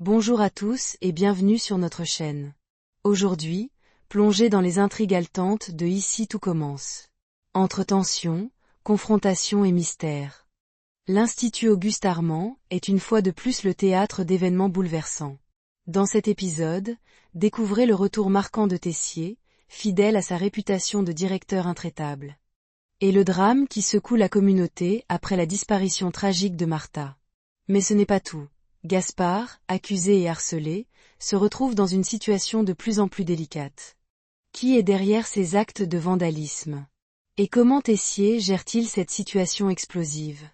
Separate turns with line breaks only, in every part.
Bonjour à tous et bienvenue sur notre chaîne. Aujourd'hui, plongez dans les intrigues haletantes de Ici tout commence. Entre tension, confrontation et mystère. L'Institut Auguste Armand est une fois de plus le théâtre d'événements bouleversants. Dans cet épisode, découvrez le retour marquant de Tessier, fidèle à sa réputation de directeur intraitable. Et le drame qui secoue la communauté après la disparition tragique de Martha. Mais ce n'est pas tout. Gaspard, accusé et harcelé, se retrouve dans une situation de plus en plus délicate. Qui est derrière ces actes de vandalisme? Et comment Tessier gère-t-il cette situation explosive?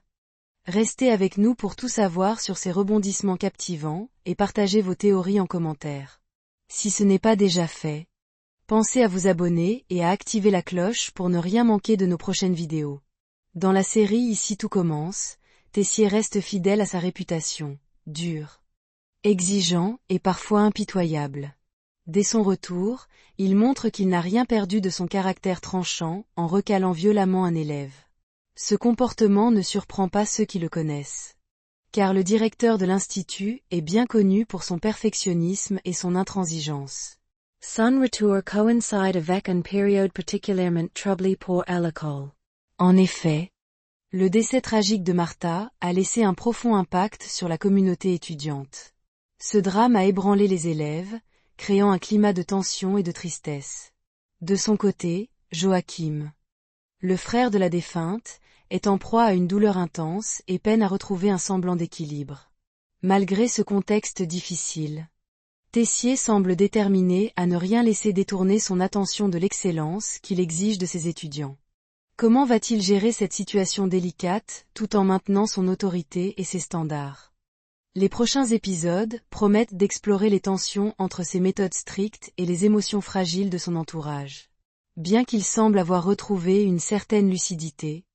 Restez avec nous pour tout savoir sur ces rebondissements captivants, et partagez vos théories en commentaire. Si ce n'est pas déjà fait, pensez à vous abonner et à activer la cloche pour ne rien manquer de nos prochaines vidéos. Dans la série Ici tout commence, Tessier reste fidèle à sa réputation. Dur, exigeant et parfois impitoyable. Dès son retour, il montre qu'il n'a rien perdu de son caractère tranchant en recalant violemment un élève. Ce comportement ne surprend pas ceux qui le connaissent. Car le directeur de l'Institut est bien connu pour son perfectionnisme et son intransigeance. Son retour coïncide avec une période particulièrement troublée pour l'école. En effet, le décès tragique de Martha a laissé un profond impact sur la communauté étudiante. Ce drame a ébranlé les élèves, créant un climat de tension et de tristesse. De son côté, Joachim, le frère de la défunte, est en proie à une douleur intense et peine à retrouver un semblant d'équilibre. Malgré ce contexte difficile, Tessier semble déterminé à ne rien laisser détourner son attention de l'excellence qu'il exige de ses étudiants. Comment va-t-il gérer cette situation délicate, tout en maintenant son autorité et ses standards? Les prochains épisodes promettent d'explorer les tensions entre ses méthodes strictes et les émotions fragiles de son entourage. Bien qu'il semble avoir retrouvé une certaine lucidité,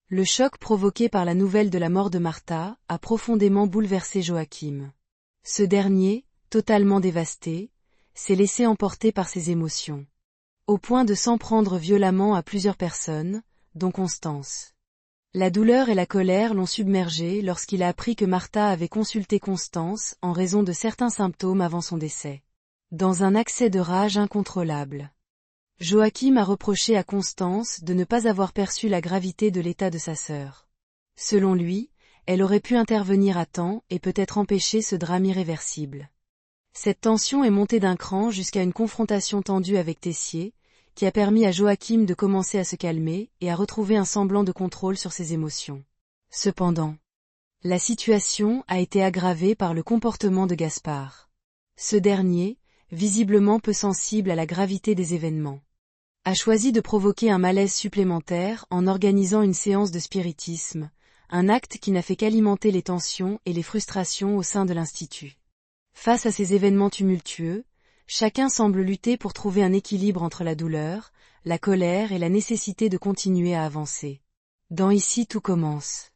le choc provoqué par la nouvelle de la mort de Martha a profondément bouleversé Joachim. Ce dernier, totalement dévasté, s'est laissé emporter par ses émotions, au point de s'en prendre violemment à plusieurs personnes, dont Constance. La douleur et la colère l'ont submergé lorsqu'il a appris que Martha avait consulté Constance en raison de certains symptômes avant son décès. Dans un accès de rage incontrôlable, Joachim a reproché à Constance de ne pas avoir perçu la gravité de l'état de sa sœur. Selon lui, elle aurait pu intervenir à temps et peut-être empêcher ce drame irréversible. Cette tension est montée d'un cran jusqu'à une confrontation tendue avec Tessier, qui a permis à Joachim de commencer à se calmer et à retrouver un semblant de contrôle sur ses émotions. Cependant, la situation a été aggravée par le comportement de Gaspard. Ce dernier, visiblement peu sensible à la gravité des événements, a choisi de provoquer un malaise supplémentaire en organisant une séance de spiritisme, un acte qui n'a fait qu'alimenter les tensions et les frustrations au sein de l'Institut. Face à ces événements tumultueux, chacun semble lutter pour trouver un équilibre entre la douleur, la colère et la nécessité de continuer à avancer. Dans Ici tout commence,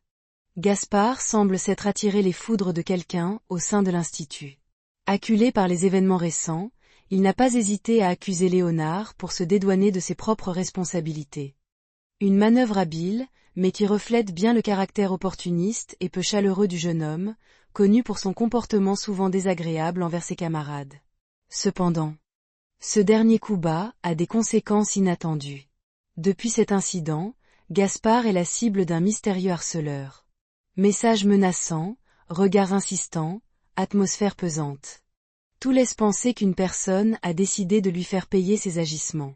Gaspard semble s'être attiré les foudres de quelqu'un au sein de l'Institut. Acculé par les événements récents, il n'a pas hésité à accuser Léonard pour se dédouaner de ses propres responsabilités. Une manœuvre habile, mais qui reflète bien le caractère opportuniste et peu chaleureux du jeune homme, connu pour son comportement souvent désagréable envers ses camarades. Cependant, ce dernier coup bas a des conséquences inattendues. Depuis cet incident, Gaspard est la cible d'un mystérieux harceleur. Messages menaçants, regards insistants, atmosphère pesante. Tout laisse penser qu'une personne a décidé de lui faire payer ses agissements.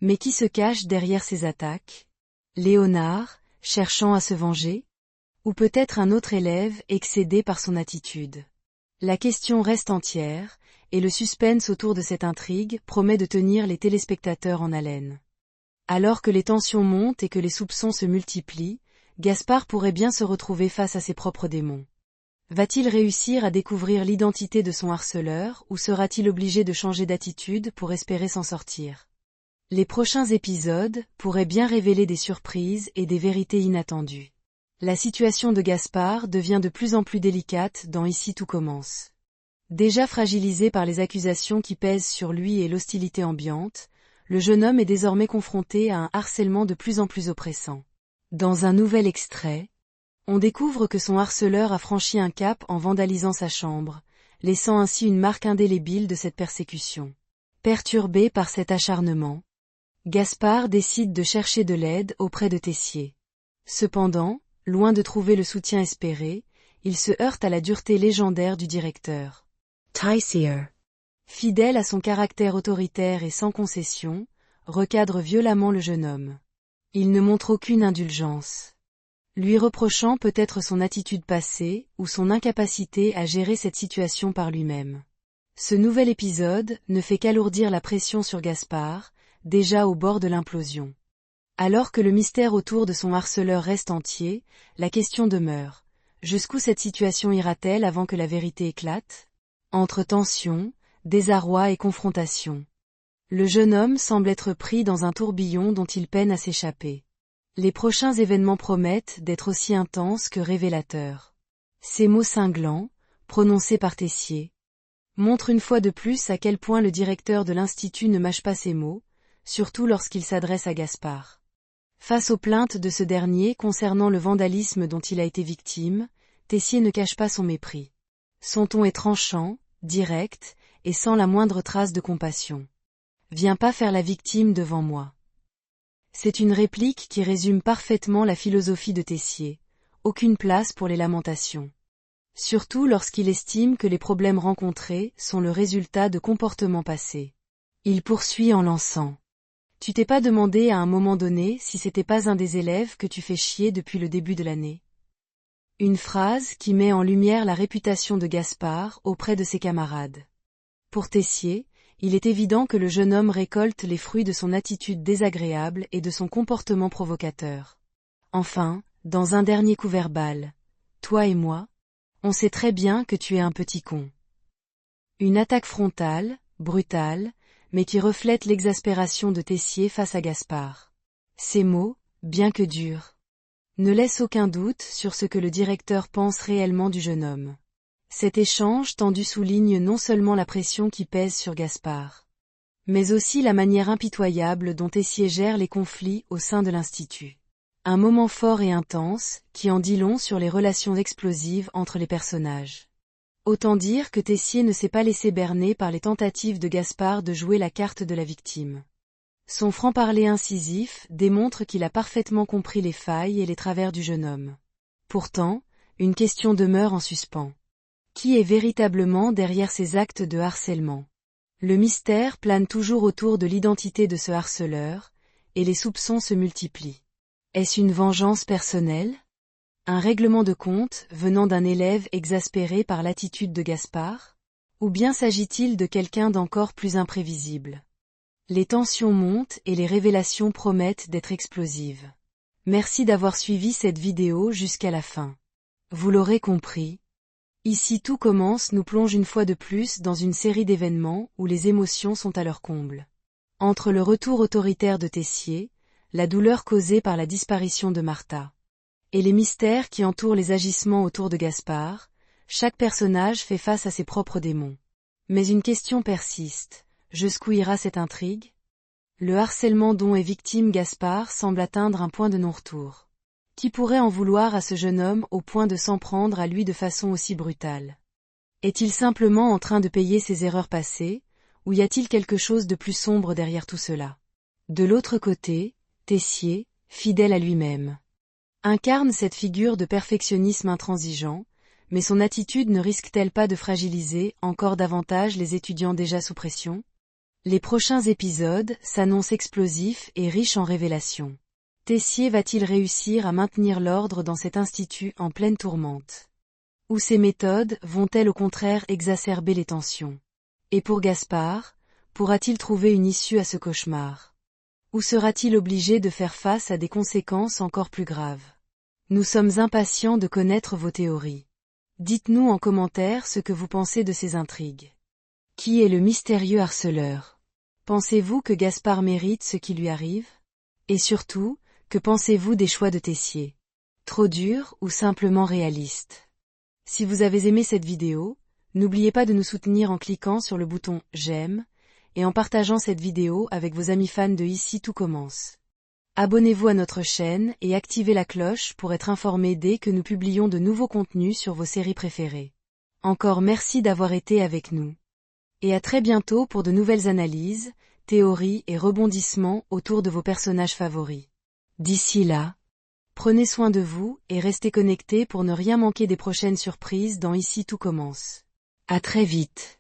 Mais qui se cache derrière ces attaques? Léonard, cherchant à se venger? Ou peut-être un autre élève excédé par son attitude? La question reste entière, et le suspense autour de cette intrigue promet de tenir les téléspectateurs en haleine. Alors que les tensions montent et que les soupçons se multiplient, Gaspard pourrait bien se retrouver face à ses propres démons. Va-t-il réussir à découvrir l'identité de son harceleur ou sera-t-il obligé de changer d'attitude pour espérer s'en sortir? Les prochains épisodes pourraient bien révéler des surprises et des vérités inattendues. La situation de Gaspard devient de plus en plus délicate dans Ici tout commence. Déjà fragilisé par les accusations qui pèsent sur lui et l'hostilité ambiante, le jeune homme est désormais confronté à un harcèlement de plus en plus oppressant. Dans un nouvel extrait, on découvre que son harceleur a franchi un cap en vandalisant sa chambre, laissant ainsi une marque indélébile de cette persécution. Perturbé par cet acharnement, Gaspard décide de chercher de l'aide auprès de Tessier. Cependant, loin de trouver le soutien espéré, il se heurte à la dureté légendaire du directeur. Tessier, fidèle à son caractère autoritaire et sans concession, recadre violemment le jeune homme. Il ne montre aucune indulgence, lui reprochant peut-être son attitude passée ou son incapacité à gérer cette situation par lui-même. Ce nouvel épisode ne fait qu'alourdir la pression sur Gaspard, déjà au bord de l'implosion. Alors que le mystère autour de son harceleur reste entier, la question demeure. Jusqu'où cette situation ira-t-elle avant que la vérité éclate? Entre tension, désarroi et confrontation. Le jeune homme semble être pris dans un tourbillon dont il peine à s'échapper. Les prochains événements promettent d'être aussi intenses que révélateurs. Ces mots cinglants, prononcés par Tessier, montrent une fois de plus à quel point le directeur de l'Institut ne mâche pas ses mots, surtout lorsqu'il s'adresse à Gaspard. Face aux plaintes de ce dernier concernant le vandalisme dont il a été victime, Tessier ne cache pas son mépris. Son ton est tranchant, direct, et sans la moindre trace de compassion. « Viens pas faire la victime devant moi. » C'est une réplique qui résume parfaitement la philosophie de Tessier. Aucune place pour les lamentations. Surtout lorsqu'il estime que les problèmes rencontrés sont le résultat de comportements passés. Il poursuit en lançant. Tu t'es pas demandé à un moment donné si c'était pas un des élèves que tu fais chier depuis le début de l'année? Une phrase qui met en lumière la réputation de Gaspard auprès de ses camarades. Pour Tessier, il est évident que le jeune homme récolte les fruits de son attitude désagréable et de son comportement provocateur. Enfin, dans un dernier coup verbal. Toi et moi, on sait très bien que tu es un petit con. Une attaque frontale, brutale, mais qui reflète l'exaspération de Tessier face à Gaspard. Ces mots, bien que durs, ne laissent aucun doute sur ce que le directeur pense réellement du jeune homme. Cet échange tendu souligne non seulement la pression qui pèse sur Gaspard, mais aussi la manière impitoyable dont Tessier gère les conflits au sein de l'Institut. Un moment fort et intense, qui en dit long sur les relations explosives entre les personnages. Autant dire que Tessier ne s'est pas laissé berner par les tentatives de Gaspard de jouer la carte de la victime. Son franc-parler incisif démontre qu'il a parfaitement compris les failles et les travers du jeune homme. Pourtant, une question demeure en suspens. Qui est véritablement derrière ces actes de harcèlement? Le mystère plane toujours autour de l'identité de ce harceleur, et les soupçons se multiplient. Est-ce une vengeance personnelle? Un règlement de compte venant d'un élève exaspéré par l'attitude de Gaspard? Ou bien s'agit-il de quelqu'un d'encore plus imprévisible? Les tensions montent et les révélations promettent d'être explosives. Merci d'avoir suivi cette vidéo jusqu'à la fin. Vous l'aurez compris. Ici tout commence nous plonge une fois de plus dans une série d'événements où les émotions sont à leur comble. Entre le retour autoritaire de Tessier, la douleur causée par la disparition de Martha, et les mystères qui entourent les agissements autour de Gaspard, chaque personnage fait face à ses propres démons. Mais une question persiste. Jusqu'où ira cette intrigue? Le harcèlement dont est victime Gaspard semble atteindre un point de non-retour. Qui pourrait en vouloir à ce jeune homme au point de s'en prendre à lui de façon aussi brutale? Est-il simplement en train de payer ses erreurs passées, ou y a-t-il quelque chose de plus sombre derrière tout cela? De l'autre côté, Tessier, fidèle à lui-même, incarne cette figure de perfectionnisme intransigeant, mais son attitude ne risque-t-elle pas de fragiliser encore davantage les étudiants déjà sous pression? Les prochains épisodes s'annoncent explosifs et riches en révélations. Tessier va-t-il réussir à maintenir l'ordre dans cet institut en pleine tourmente? Ou ses méthodes vont-elles au contraire exacerber les tensions? Et pour Gaspard, pourra-t-il trouver une issue à ce cauchemar? Ou sera-t-il obligé de faire face à des conséquences encore plus graves? Nous sommes impatients de connaître vos théories. Dites-nous en commentaire ce que vous pensez de ces intrigues. Qui est le mystérieux harceleur? Pensez-vous que Gaspard mérite ce qui lui arrive? Et surtout, que pensez-vous des choix de Tessier? Trop durs ou simplement réalistes? Si vous avez aimé cette vidéo, n'oubliez pas de nous soutenir en cliquant sur le bouton « J'aime » et en partageant cette vidéo avec vos amis fans de Ici tout commence. Abonnez-vous à notre chaîne et activez la cloche pour être informé dès que nous publions de nouveaux contenus sur vos séries préférées. Encore merci d'avoir été avec nous. Et à très bientôt pour de nouvelles analyses, théories et rebondissements autour de vos personnages favoris. D'ici là, prenez soin de vous et restez connectés pour ne rien manquer des prochaines surprises dans Ici tout commence. À très vite.